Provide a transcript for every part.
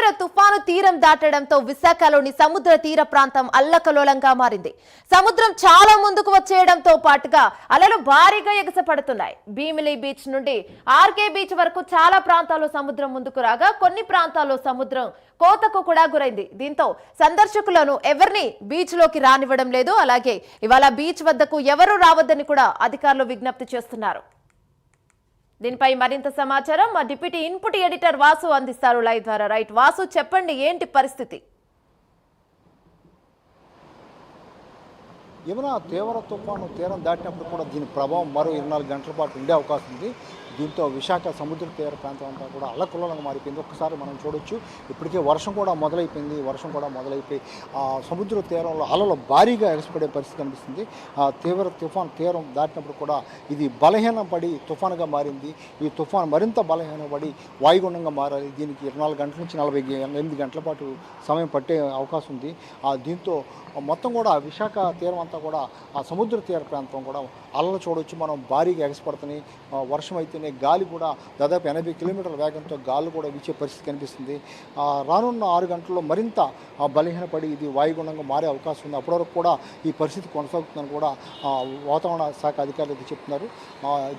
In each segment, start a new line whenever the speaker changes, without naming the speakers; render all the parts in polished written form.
తీవ్ర తుఫాను తీరం దాటడంతో విశాఖలోని సముద్ర తీర ప్రాంతం అల్లకల్లోలంగా మారింది. సముద్రం చాలా ముందుకు వచ్చేయడంతో పాటుగా అలలు భారీగా ఎగసిపడుతున్నాయి. భీమిలి బీచ్ నుండి ఆర్కే బీచ్ వరకు చాలా ప్రాంతాల్లో సముద్రం ముందుకు రాగా కొన్ని ప్రాంతాల్లో సముద్రం కోతకు కూడా గురైంది. దీంతో సందర్శకులను ఎవరిని బీచ్ లోకి రానివ్వడం లేదు. అలాగే ఇవాళ బీచ్ వద్దకు ఎవరూ రావద్దని కూడా అధికారులు విజ్ఞప్తి చేస్తున్నారు. దీనిపై మరింత సమాచారం మా డిప్యూటీ ఇన్పుట్ ఎడిటర్ వాసు అందిస్తారు లైవ్ ద్వారా. రైట్ వాసు, చెప్పండి ఏంటి పరిస్థితి?
ఏమైనా తీవ్ర తుఫాను తీరం దాటినప్పుడు కూడా దీని ప్రభావం మరో 24 గంటల పాటు ఉండే అవకాశం ఉంది. దీంతో విశాఖ సముద్ర తీర ప్రాంతం అంతా కూడా అల్లకల్లోలంగా మారిపోయింది. ఒక్కసారి మనం చూడొచ్చు, ఇప్పటికే వర్షం కూడా మొదలైపోయి సముద్ర తీరంలో అలలు భారీగా ఎగసిపడే పరిస్థితి కనిపిస్తుంది. తీవ్ర తుఫాను తీరం దాటినప్పుడు కూడా ఇది బలహీనపడి తుఫానుగా మారింది. ఈ తుఫాను మరింత బలహీనపడి వాయుగుండంగా మారాలి. దీనికి 24 గంటల నుంచి 48 గంటల పాటు సమయం పట్టే అవకాశం ఉంది. దీంతో మొత్తం కూడా విశాఖ తీరం అంతా కూడా ఆ సముద్ర తీర ప్రాంతం కూడా అలలు చూడవచ్చు మనం, భారీగా ఎగసిపడుతున్నాయి. వర్షం అయితేనే గాలి కూడా దాదాపు 80 కిలోమీటర్ల వేగంతో గాలి కూడా వీచే పరిస్థితి కనిపిస్తుంది. రానున్న 6 గంటల్లో మరింత బలహీనపడి ఇది వాయుగుండంగా మారే అవకాశం ఉంది. అప్పటివరకు కూడా ఈ పరిస్థితి కొనసాగుతుందని కూడా వాతావరణ శాఖ అధికారులు చెప్తున్నారు.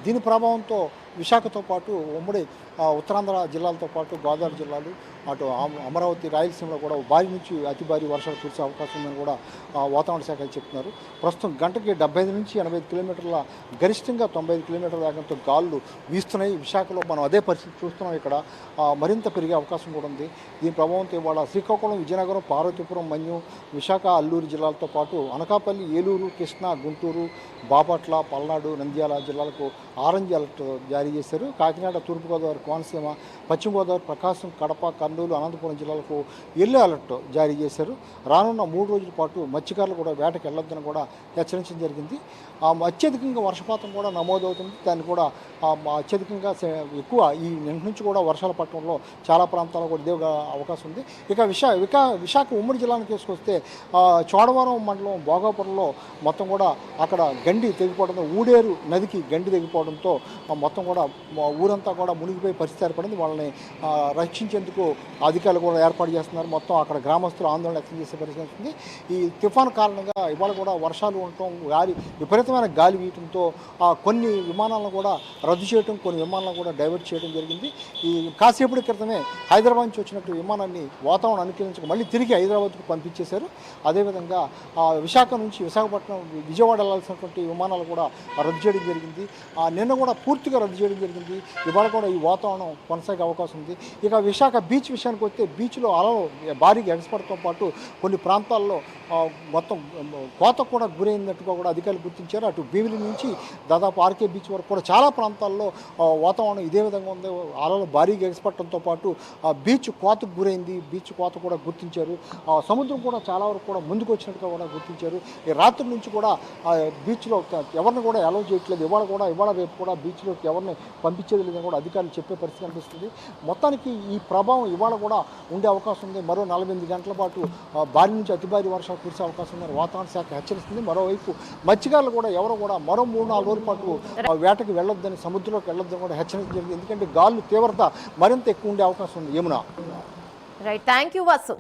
దీని ప్రభావంతో విశాఖతో పాటు ఉమ్మడి ఉత్తరాంధ్ర జిల్లాలతో పాటు గోదావరి జిల్లాలు, అటు అమరావతి, రాయలసీమలో కూడా భారీ నుంచి అతి భారీ వర్షాలు కురిసే అవకాశం ఉందని కూడా వాతావరణ శాఖ చెప్తున్నారు. ప్రస్తుతం గంటకి 75 నుంచి 85 కిలోమీటర్ల, గరిష్టంగా 95 కిలోమీటర్ల వేగంతో గాలులు వీస్తున్నాయి. విశాఖలో మనం అదే పరిస్థితి చూస్తున్నాం. ఇక్కడ మరింత పెరిగే అవకాశం కూడా ఉంది. దీని ప్రభావంతో ఇవాళ శ్రీకాకుళం, విజయనగరం, పార్వతీపురం, మన్యం, విశాఖ, అల్లూరు జిల్లాలతో పాటు అనకాపల్లి, ఏలూరు, కృష్ణా, గుంటూరు, బాపట్ల, పల్నాడు, నంద్యాల జిల్లాలకు ఆరెంజ్ అలర్ట్ జారీ చేశారు. కాకినాడ, తూర్పుగోదావరి, కోనసీమ, పశ్చిమ గోదావరి, ప్రకాశం, కడప, కర్నూలు, అనంతపురం జిల్లాలకు ఎల్లో అలర్ట్ జారీ చేశారు. రానున్న 3 రోజుల పాటు మత్స్యకారులు కూడా వేటకు వెళ్ళొద్దని కూడా హెచ్చరించడం జరిగింది. అత్యధికంగా వర్షపాతం కూడా నమోదవుతుంది. దాన్ని కూడా అత్యధికంగా ఎక్కువ ఈ నిన్న నుంచి కూడా వర్షాల పట్టడంలో చాలా ప్రాంతాల్లో కూడా ఇదే అవకాశం ఉంది. ఇక విశాఖ ఉమ్మడి జిల్లాను తీసుకొస్తే చోడవరం మండలం భోగాపురంలో మొత్తం కూడా అక్కడ గండి తెగిపోవడంతో, ఊడేరు నదికి గండి తెగిపోవడంతో మొత్తం కూడా ఊరంతా కూడా మునిగిపోయే పరిస్థితి ఏర్పడింది. వాళ్ళని రక్షించేందుకు అధికారులు కూడా ఏర్పాటు చేస్తున్నారు. మొత్తం అక్కడ గ్రామస్తులు ఆందోళన వ్యక్తం చేసే పరిస్థితి ఉంది. ఈ తుఫాను కారణంగా ఇవాళ కూడా వర్షాలు ఉండటం, విపరీతమైన గాలి వీయటంతో కొన్ని విమానాలను కూడా రద్దు చేయడం, కొన్ని విమానాలను కూడా డైవర్ట్ చేయడం జరిగింది. ఈ కాసేపటి క్రితమే హైదరాబాద్ నుంచి వచ్చినట్టు విమానాన్ని వాతావరణం అనుకూలించక మళ్ళీ తిరిగి హైదరాబాద్కు పంపించేశారు. అదేవిధంగా విశాఖ నుంచి విశాఖపట్నం, విజయవాడ వెళ్లాల్సినటువంటి విమానాలు కూడా రద్దు చేయడం జరిగింది. నిన్న కూడా పూర్తిగా రద్దు చేయడం జరిగింది. ఇవాళ కూడా ఈ వాతావరణం కొనసాగే అవకాశం ఉంది. ఇక విశాఖ బీచ్ విషయానికి వస్తే బీచ్లో అలలు భారీగా ఎగసిపడటంతో పాటు కొన్ని ప్రాంతాల్లో మొత్తం కోత కూడా గురైనట్టుగా కూడా అధికారులు గుర్తించారు. అటు భీమిలి నుంచి దాదాపు ఆర్కే బీచ్ వరకు కూడా చాలా ప్రాంతాల్లో వాతావరణం ఇదే విధంగా ఉంది. అలలు భారీగా ఎగసిపడటంతో పాటు బీచ్ కోతకు గురైంది. బీచ్ కోత కూడా గుర్తించారు. సముద్రం కూడా చాలా వరకు కూడా ముందుకు వచ్చినట్టుగా కూడా గుర్తించారు. ఈ రాత్రి నుంచి కూడా బీచ్లో ఎవరిని కూడా అలౌ చేయట్లేదు. ఇవాళ రేపు కూడా బీచ్లోకి ఎవరిని పంపించేది లేదని కూడా అధికారులు చెప్పే పరిస్థితి కనిపిస్తుంది. మొత్తానికి ఈ ప్రభావం ఇవాళ కూడా ఉండే అవకాశం ఉంది. మరో 48 గంటల పాటు భారీ నుంచి అతి భారీ వర్షాలు కురిసే అవకాశం ఉందని వాతావరణ శాఖ హెచ్చరిస్తుంది. మరోవైపు మత్స్యకారులు కూడా ఎవరు కూడా మరో 3-4 రోజుల పాటు వేటకి వెళ్ళొద్దని, సముద్రంలోకి వెళ్ళొద్దని కూడా హెచ్చరించడం జరిగింది. ఎందుకంటే గాలుల తీవ్రత మరింత ఎక్కువ ఉండే అవకాశం ఉంది. Yamuna.
Right, thank you Vasu.